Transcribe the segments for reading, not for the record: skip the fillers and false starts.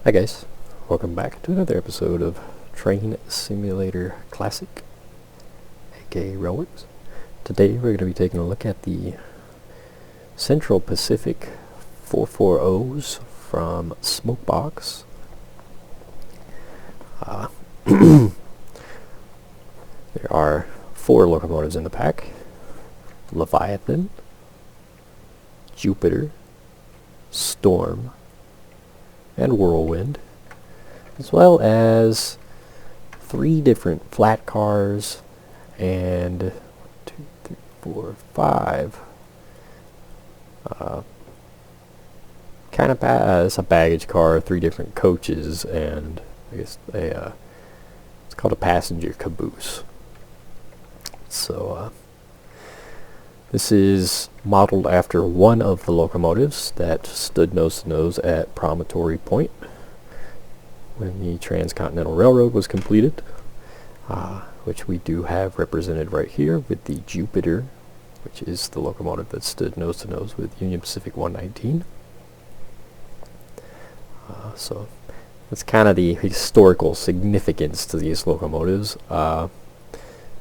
Hi guys, welcome back to another episode of Train Simulator Classic, aka Railworks. Today we're going to be taking a look at the Central Pacific 440s from Smokebox. There are 4 locomotives in the pack: Leviathan, Jupiter, Storm, and Whirlwind, as well as 3 different flat cars and 1, 2, 3, 4, 5 kind of it's a baggage car, 3 different coaches, and I guess it's called a passenger caboose. So this is modeled after one of the locomotives that stood nose to nose at Promontory Point when the Transcontinental Railroad was completed, which we do have represented right here with the Jupiter, which is the locomotive that stood nose to nose with Union Pacific 119. So that's kind of the historical significance to these locomotives.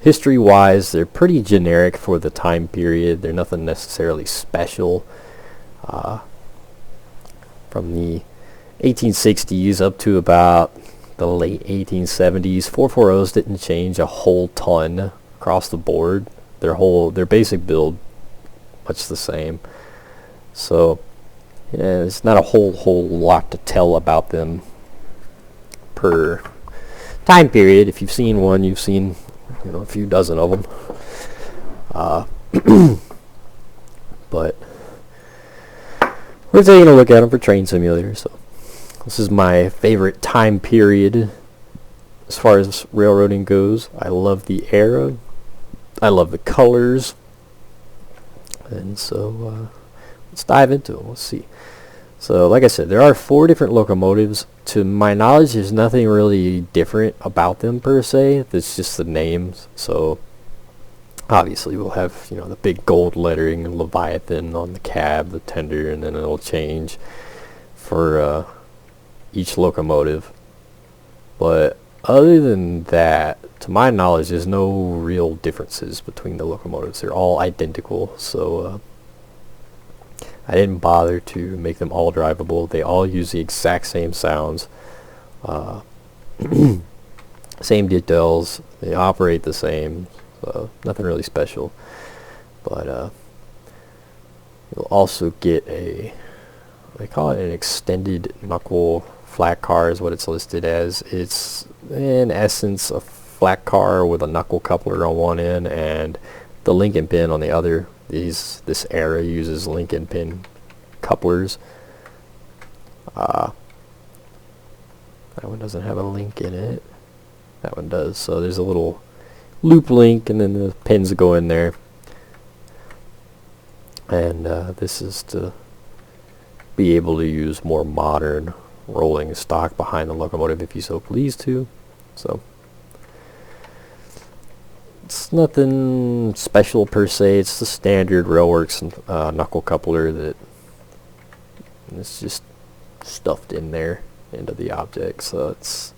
History-wise, they're pretty generic for the time period. They're nothing necessarily special. From the 1860s up to about the late 1870s, 440s didn't change a whole ton across the board. Their basic build much the same. So yeah, it's not a whole lot to tell about them per time period. If you've seen one, you've seen a few dozen of them. But we're taking a look at them for Train Simulator. So this is my favorite time period as far as railroading goes. I love the era. I love the colors. And so let's dive into them. Let's see. So like I said, there are 4 different locomotives. To my knowledge, there's nothing really different about them per se. It's just the names. So obviously we'll have the big gold lettering Leviathan on the cab, the tender, and then it'll change for each locomotive. But other than that, to my knowledge, there's no real differences between the locomotives. They're all identical. So I didn't bother to make them all drivable. They all use the exact same sounds, same details. They operate the same, so nothing really special. But you'll also get they call it an extended knuckle flat car is what it's listed as. It's in essence a flat car with a knuckle coupler on one end and the linking pin on the other. This era uses linking pin couplers. That one doesn't have a link in it. That one does. So there's a little loop link, and then the pins go in there. And this is to be able to use more modern rolling stock behind the locomotive if you so please to. So it's nothing special per se. It's the standard Railworks knuckle coupler that it's just stuffed in there into the object. So it's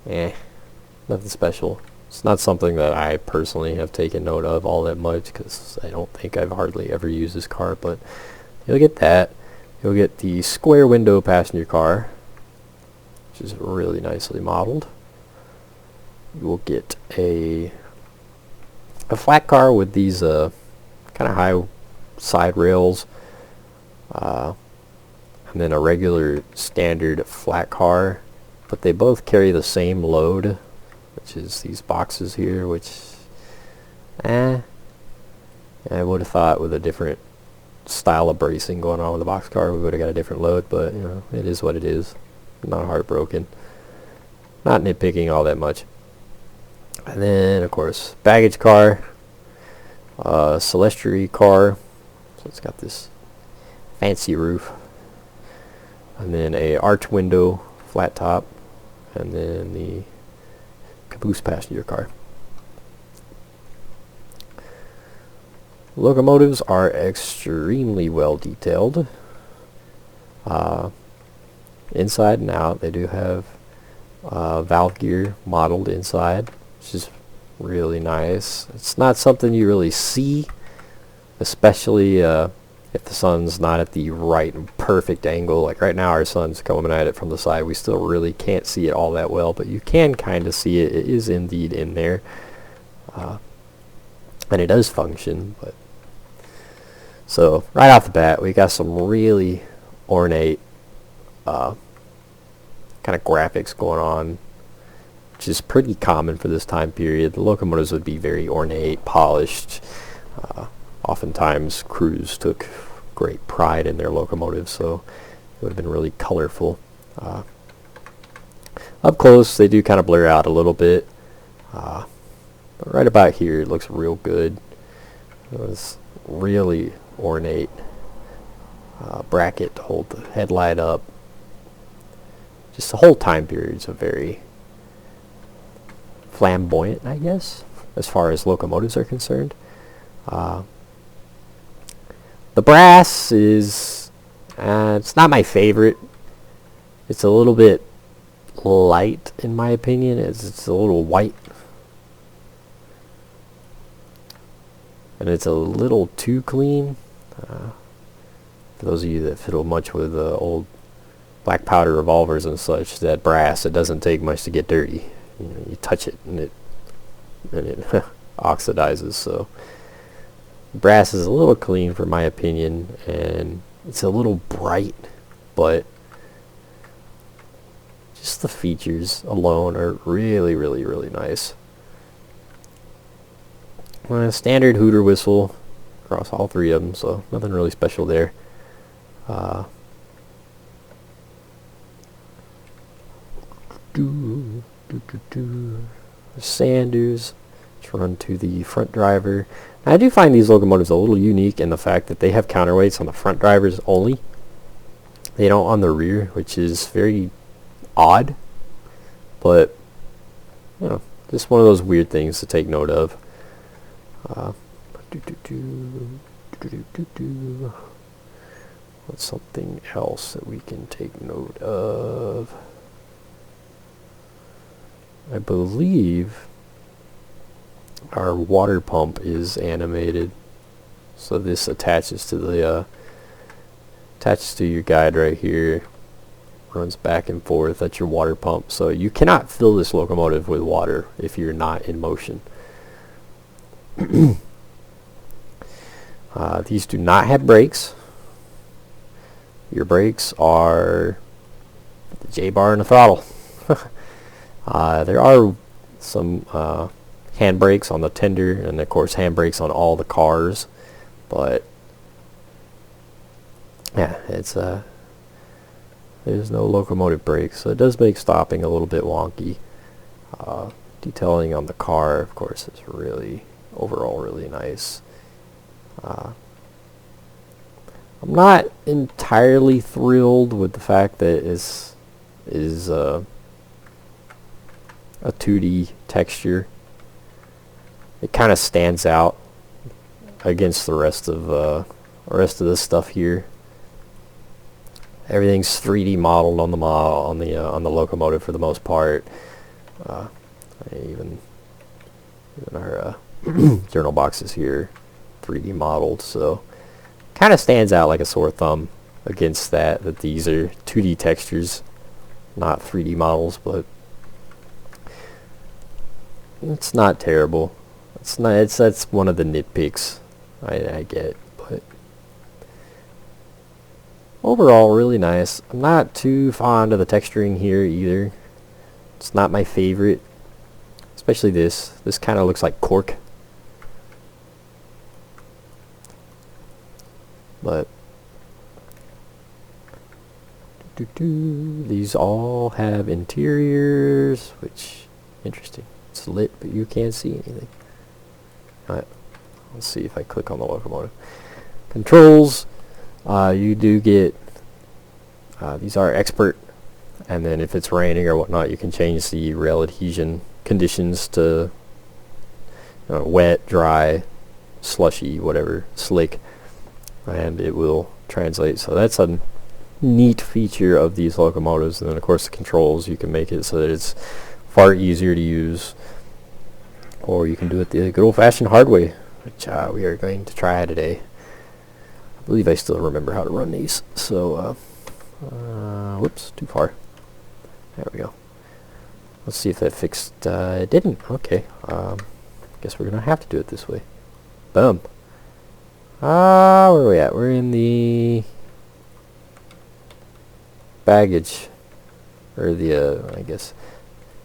nothing special. It's not something that I personally have taken note of all that much because I don't think I've hardly ever used this car. But you'll get that. You'll get the square window passenger car, which is really nicely modeled. You will get a flat car with these kind of high side rails, and then a regular standard flat car, but they both carry the same load, which is these boxes here, which I would have thought with a different style of bracing going on with the box car we would have got a different load, but it is what it is. Not heartbroken, not nitpicking all that much. And then, of course, baggage car, Celestiary car, so it's got this fancy roof, and then a arch window, flat top, and then the caboose passenger car. Locomotives are extremely well detailed. inside and out. They do have valve gear modeled inside, which is really nice. It's not something you really see, especially if the sun's not at the right and perfect angle. Like right now our sun's coming at it from the side. We still really can't see it all that well, but you can kind of see it. It is indeed in there, and it does function. But so right off the bat, we got some really ornate kind of graphics going on, which is pretty common for this time period. The locomotives would be very ornate, polished. Oftentimes crews took great pride in their locomotives, so it would have been really colorful. Up close they do kind of blur out a little bit, but right about here it looks real good. It was really ornate bracket to hold the headlight up. Just the whole time period's a very flamboyant, I guess, as far as locomotives are concerned. The brass is, it's not my favorite. It's a little bit light in my opinion. It's a little white. And it's a little too clean. For those of you that fiddle much with old black powder revolvers and such, that brass, it doesn't take much to get dirty. You know, you touch it and it oxidizes. So brass is a little clean for my opinion, and it's a little bright, but just the features alone are really, really, really nice. Standard hooter whistle across all three of them, so nothing really special there. Sand dunes. Let's run to the front driver. Now, I do find these locomotives a little unique in the fact that they have counterweights on the front drivers only. They don't on the rear, which is very odd, but you know, just one of those weird things to take note of. What's something else that we can take note of? I believe our water pump is animated, so this attaches to the your guide right here, runs back and forth. That's your water pump. So you cannot fill this locomotive with water if you're not in motion. These do not have brakes. Your brakes are the J-bar and the throttle. There are some hand brakes on the tender, and of course hand brakes on all the cars, but yeah, it's there's no locomotive brakes, so it does make stopping a little bit wonky. Detailing on the car, of course, is really overall really nice. I'm not entirely thrilled with the fact that it is a 2D texture. It kind of stands out against the rest of this stuff here. Everything's 3D modeled on the locomotive for the most part. Even our journal boxes here, 3D modeled, so kind of stands out like a sore thumb against that these are 2D textures, not 3D models, but it's not terrible. It's not. That's one of the nitpicks I get, but overall really nice. I'm not too fond of the texturing here either. It's not my favorite, especially this. This kind of looks like cork, but these all have interiors, which interesting. It's lit, but you can't see anything. Alright, let's see if I click on the locomotive. Controls, you do get, these are expert, and then if it's raining or whatnot, you can change the rail adhesion conditions to wet, dry, slushy, whatever, slick, and it will translate. So that's a neat feature of these locomotives. And then of course the controls, you can make it so that it's far easier to use, or you can do it the good old-fashioned hard way, which we are going to try today. I believe I still remember how to run these. So whoops, too far. There we go. Let's see if that fixed. It didn't. Okay. Guess we're gonna have to do it this way. Boom. Where are we at? We're in the baggage, or the I guess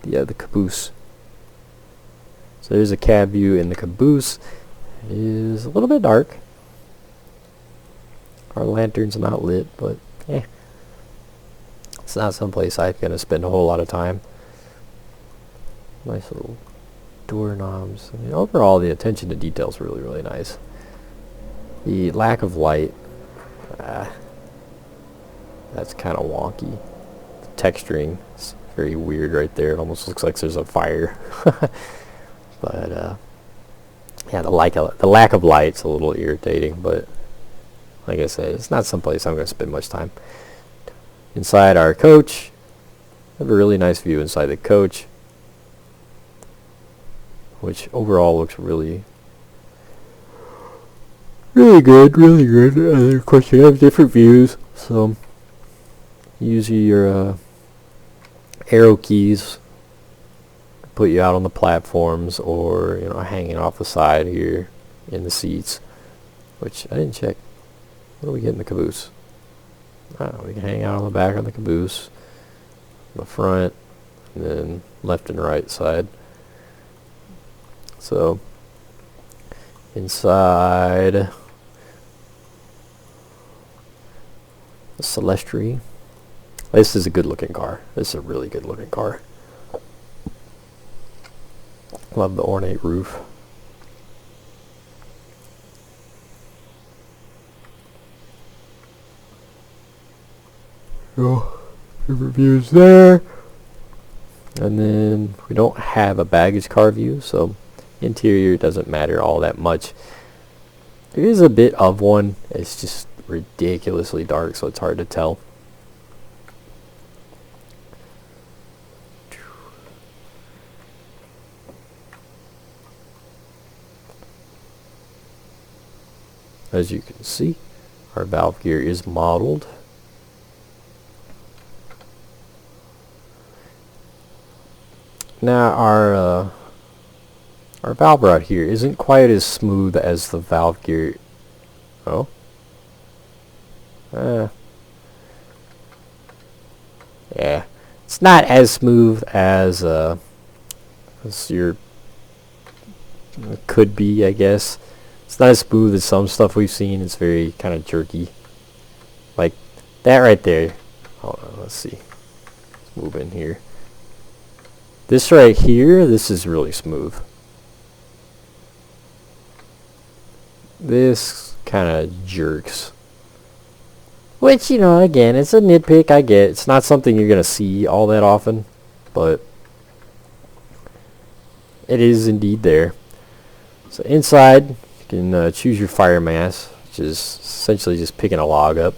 the caboose. So there's a cab view in the caboose. It is a little bit dark. Our lantern's not lit, but it's not someplace I'm gonna spend a whole lot of time. Nice little doorknobs. I mean, overall, the attention to detail is really, really nice. The lack of light, that's kind of wonky. The texturing is very weird right there. It almost looks like there's a fire. But yeah, the lack of light's a little irritating. But like I said, it's not someplace I'm going to spend much time. Inside our coach, I have a really nice view inside the coach, which overall looks really good, really good. Of course, you have different views, so use your arrow keys to put you out on the platforms, or hanging off the side here in the seats, which I didn't check. What do we get in the caboose? We can hang out on the back of the caboose, the front, and then left and right side. So inside the Celestri, this is a good looking car. This is a really good looking car. Love the ornate roof. Oh, reviews there. And then we don't have a baggage car view, so interior doesn't matter all that much. There is a bit of one. It's just ridiculously dark, so it's hard to tell. As you can see, our valve gear is modeled. Now our valve rod here isn't quite as smooth as the valve gear. Oh. Yeah. It's not as smooth as your could be, I guess. It's not as smooth as some stuff we've seen. It's very kind of jerky. Like that right there. Hold on, let's see. Let's move in here. This right here, this is really smooth. This kind of jerks. Which, again, it's a nitpick, I get. It's not something you're going to see all that often, but it is indeed there. So inside, you can choose your fire mass, which is essentially just picking a log up.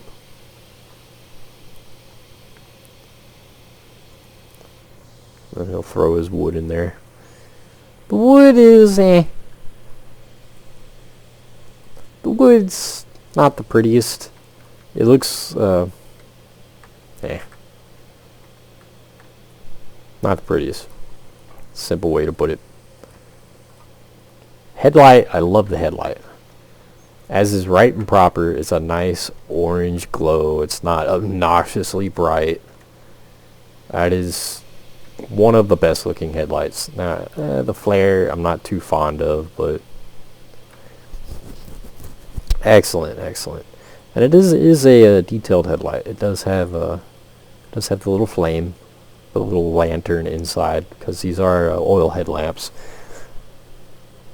And he'll throw his wood in there. The wood is, The wood's not the prettiest. It looks, not the prettiest. Simple way to put it. Headlight, I love the headlight. As is right and proper, it's a nice orange glow. It's not obnoxiously bright. That is one of the best looking headlights. Now, the flare I'm not too fond of, but excellent. And it is a detailed headlight. It does have the little flame, the little lantern inside, because these are oil headlamps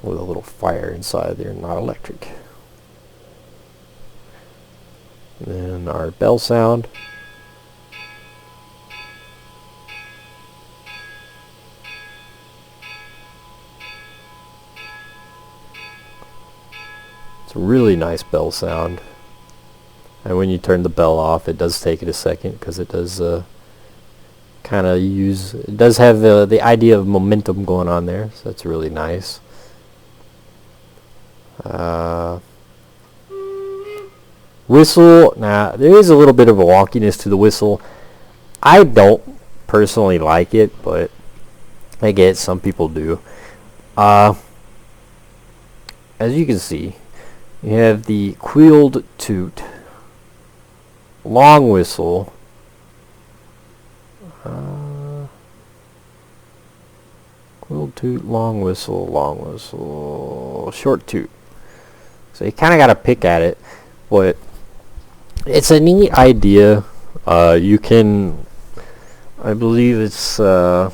with a little fire inside. They're not electric. And then our bell sound. It's a really nice bell sound. And when you turn the bell off, it does take it a second because it does kind of it does have the idea of momentum going on there, so that's really nice. Whistle, there is a little bit of a wonkiness to the whistle. I don't personally like it, but I get some people do. As you can see, you have the quilled toot, long whistle, quilled toot, long whistle, short toot. So you kind of got to pick at it, but it's a neat idea. You can, I believe it's, I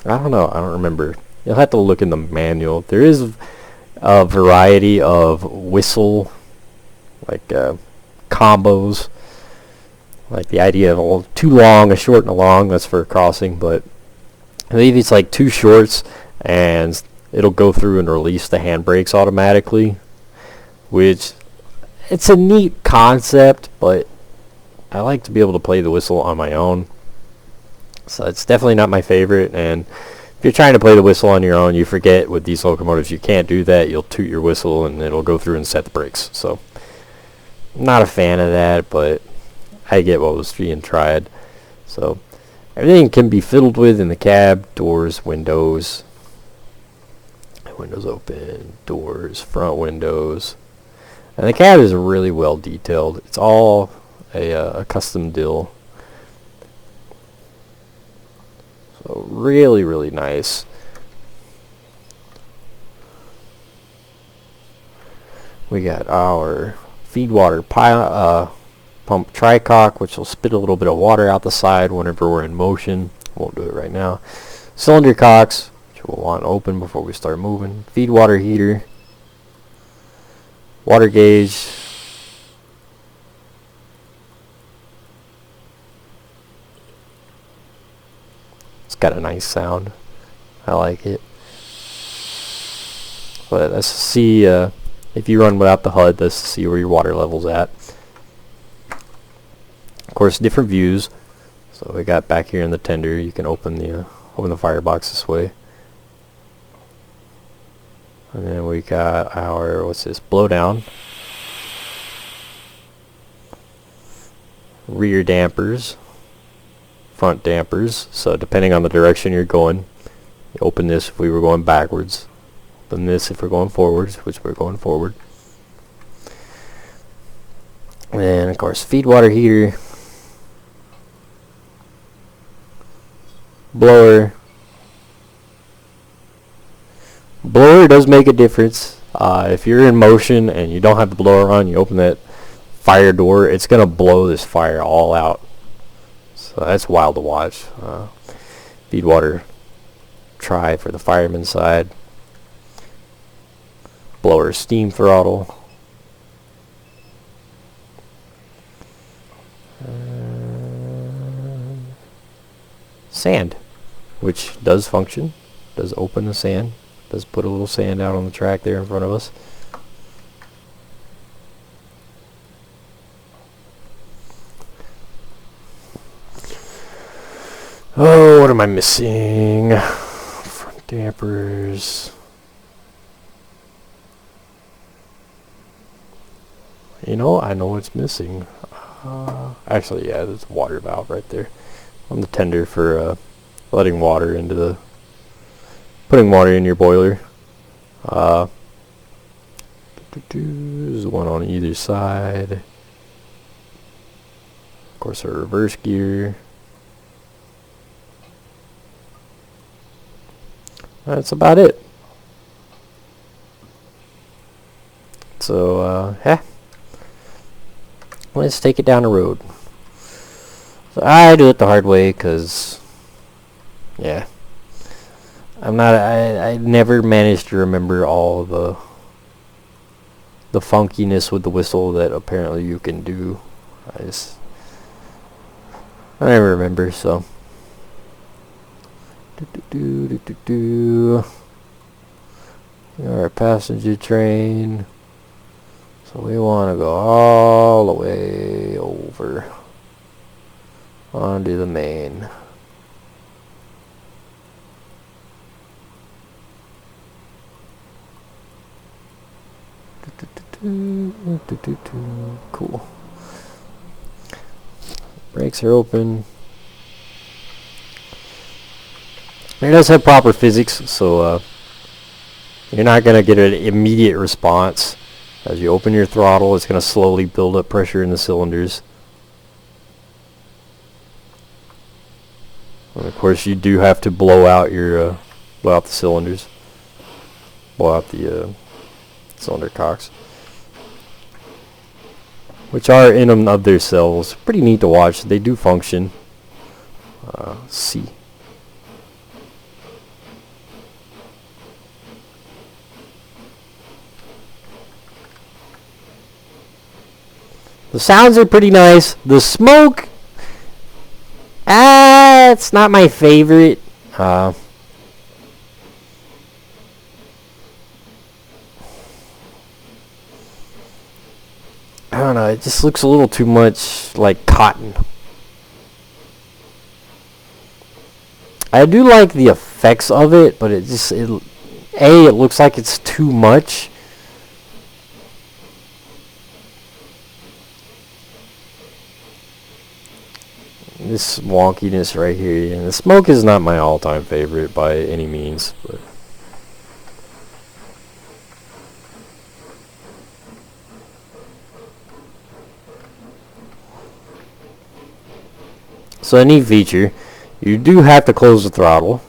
don't know, I don't remember. You'll have to look in the manual. There is a variety of whistle, like combos, like the idea of too long, a short and a long, that's for crossing, but I believe it's like two shorts and it'll go through and release the handbrakes automatically, which it's a neat concept, but I like to be able to play the whistle on my own. So it's definitely not my favorite, and if you're trying to play the whistle on your own, you forget with these locomotives you can't do that. You'll toot your whistle and it'll go through and set the brakes. So I'm not a fan of that, but I get what was being tried. So everything can be fiddled with in the cab: doors, windows open, doors, front windows. And the cab is really well detailed. It's all a custom deal. So really, really nice. We got our feed water pump tricock, which will spit a little bit of water out the side whenever we're in motion. Won't do it right now. Cylinder cocks, which we'll want open before we start moving. Feed water heater. Water gauge. It's got a nice sound. I like it. But let's see if you run without the HUD, let's see where your water level's at. Of course, different views. So we got back here in the tender, you can open the firebox this way. And then we got our, what's this, blowdown. Rear dampers. Front dampers. So depending on the direction you're going, you open this if we were going backwards. Open this if we're going forwards, which we're going forward. And then of course feed water heater. Blower. Blower does make a difference. If you're in motion and you don't have the blower on, you open that fire door, it's gonna blow this fire all out. So that's wild to watch. Feed water try for the fireman side. Blower steam throttle. Sand, which does function, does open the sand. Does put a little sand out on the track there in front of us. Oh, what am I missing? Front dampers. You know, I know what's missing. Actually, yeah, there's a water valve right there on the tender for letting water into the, putting water in your boiler. There's one on either side. Of course, our reverse gear. That's about it. So, yeah. Let's take it down the road. So I do it the hard way because, yeah, I never managed to remember all the funkiness with the whistle that apparently you can do. I never remember, so. Our passenger train. So we want to go all the way over onto the main. Cool. Brakes are open. It does have proper physics, so you're not going to get an immediate response. As you open your throttle, it's going to slowly build up pressure in the cylinders. And of course, you do have to blow out the cylinders, blow out the cylinder cocks, which are in and of their cells. Pretty neat to watch. They do function. See. The sounds are pretty nice. The smoke, it's not my favorite. I don't know, it just looks a little too much like cotton. I do like the effects of it, but it looks like it's too much. This wonkiness right here, and the smoke is not my all-time favorite by any means, but so a neat feature. You do have to close the throttle,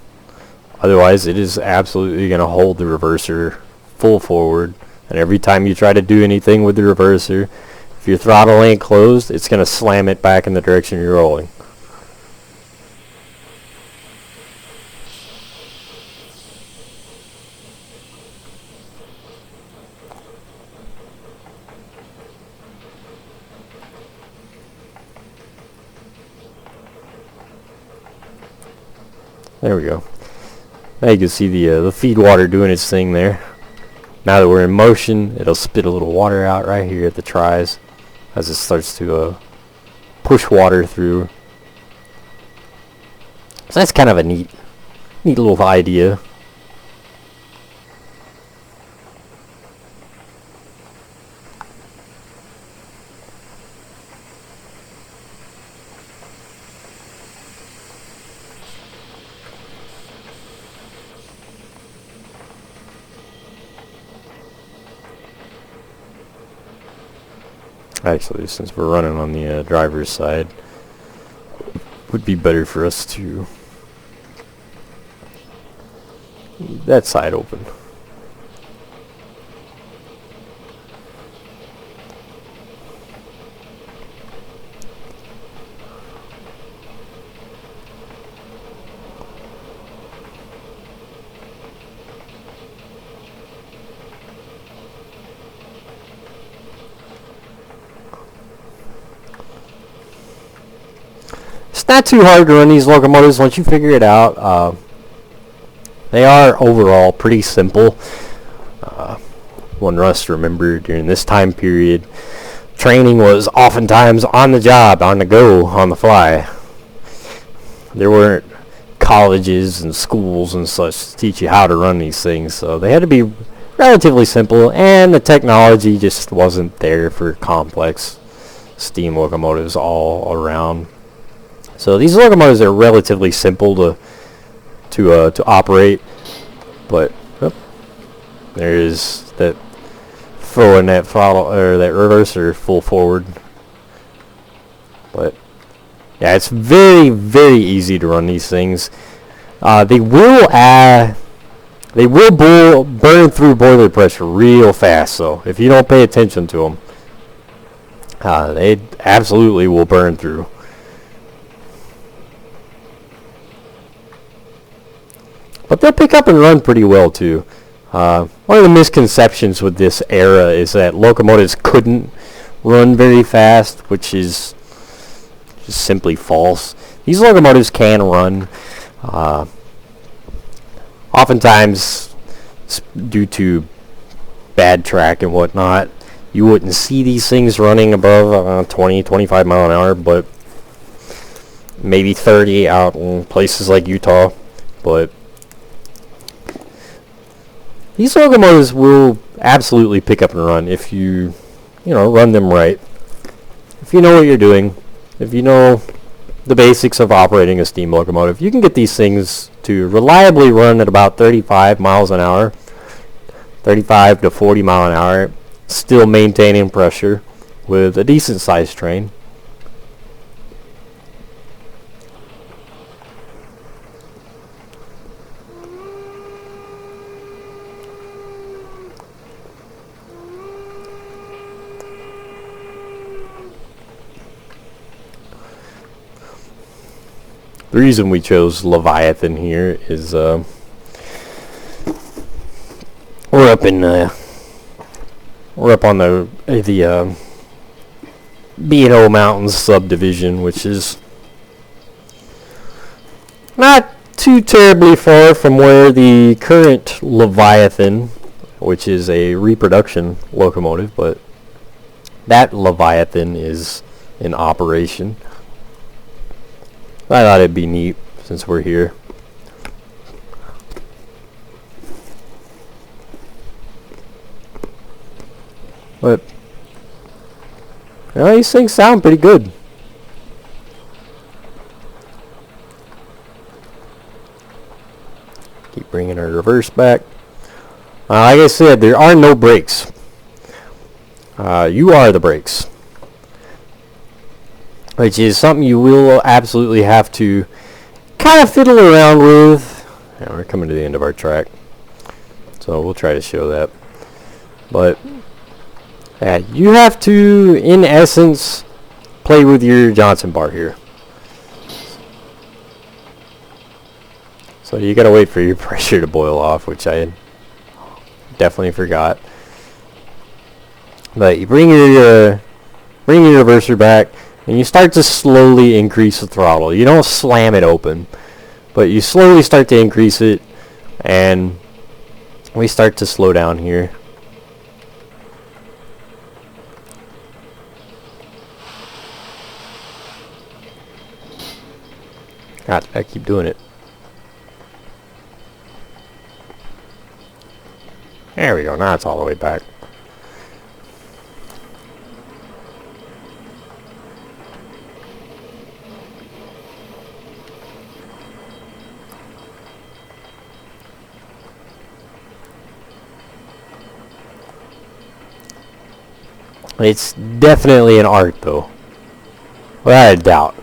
otherwise it is absolutely going to hold the reverser full forward, and every time you try to do anything with the reverser, if your throttle ain't closed, it's going to slam it back in the direction you're rolling. There we go. Now you can see the feed water doing its thing there. Now that we're in motion, it'll spit a little water out right here at the tries as it starts to push water through. So that's kind of a neat little idea. Actually, since we're running on the driver's side, it would be better for us to leave that side open. It's not too hard to run these locomotives once you figure it out. They are overall pretty simple. One must remember during this time period, training was oftentimes on the job, on the go, on the fly. There weren't colleges and schools and such to teach you how to run these things, so they had to be relatively simple, and the technology just wasn't there for complex steam locomotives all around. So these locomotives are relatively simple to operate, but there is that throwing that throttle or that reverser full forward. But yeah, it's very, very easy to run these things. They will burn through boiler pressure real fast. So if you don't pay attention to them, they absolutely will burn through. But they'll pick up and run pretty well too. One of the misconceptions with this era is that locomotives couldn't run very fast, which is just simply false. These locomotives can run. Oftentimes, due to bad track and whatnot, you wouldn't see these things running above 20, 25 mile an hour, but maybe 30 out in places like Utah. But these locomotives will absolutely pick up and run if you run them right. If you know what you're doing, if you know the basics of operating a steam locomotive, you can get these things to reliably run at about 35 miles an hour, 35 to 40 mile an hour, still maintaining pressure with a decent sized train. The reason we chose Leviathan here is we're up on the B&O Mountains subdivision, which is not too terribly far from where the current Leviathan, which is a reproduction locomotive, but that Leviathan is in operation. I thought it'd be neat since we're here. But these things sound pretty good. Keep bringing our reverse back. Like I said, there are no brakes. You are the brakes, which is something you will absolutely have to kind of fiddle around with. Yeah, we're coming to the end of our track, so we'll try to show that. But you have to, in essence, play with your Johnson bar here. So you gotta wait for your pressure to boil off, which I definitely forgot. But you bring your reverser back, and you start to slowly increase the throttle. You don't slam it open, but you slowly start to increase it, and we start to slow down here. God, I keep doing it. There we go. Now it's all the way back. It's definitely an art, though, without a doubt.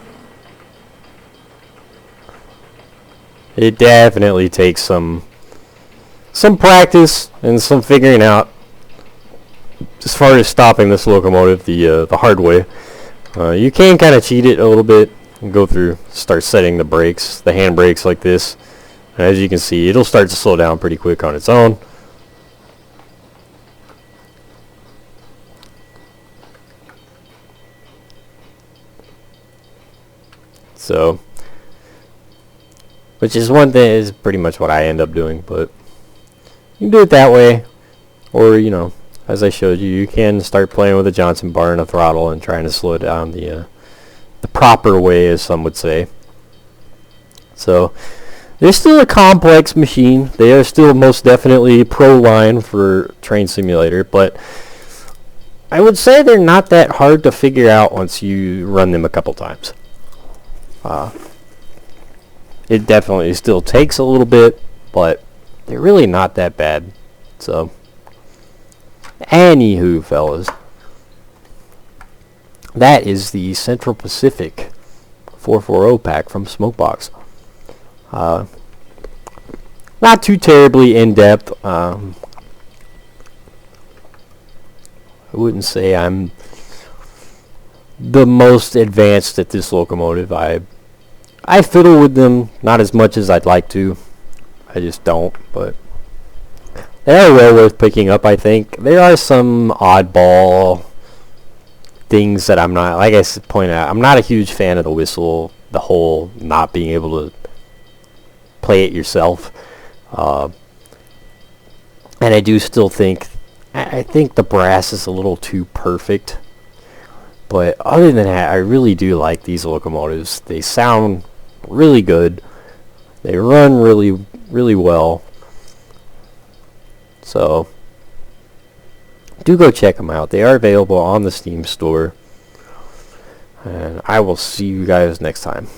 It definitely takes some practice and some figuring out as far as stopping this locomotive the hard way. You can kind of cheat it a little bit and go through, start setting the brakes, the hand brakes like this. And as you can see, it'll start to slow down pretty quick on its own. So, which is one thing, is pretty much what I end up doing, but you can do it that way, or, as I showed you, you can start playing with a Johnson bar and a throttle and trying to slow it down the proper way, as some would say. So, they're still a complex machine. They are still most definitely pro line for Train Simulator, but I would say they're not that hard to figure out once you run them a couple times. It definitely still takes a little bit, but they're really not that bad. So, anywho, fellas, that is the Central Pacific 440 pack from Smokebox. Not too terribly in depth. I wouldn't say I'm the most advanced at this locomotive. I fiddle with them, not as much as I'd like to. I just don't, but they are well worth picking up, I think. There are some oddball things that I'm not, like I pointed out, I'm not a huge fan of the whistle, the whole not being able to play it yourself. And I do still think I think the brass is a little too perfect. But other than that, I really do like these locomotives. They sound really good. They run really, really well. So, do go check them out. They are available on the Steam store. And I will see you guys next time.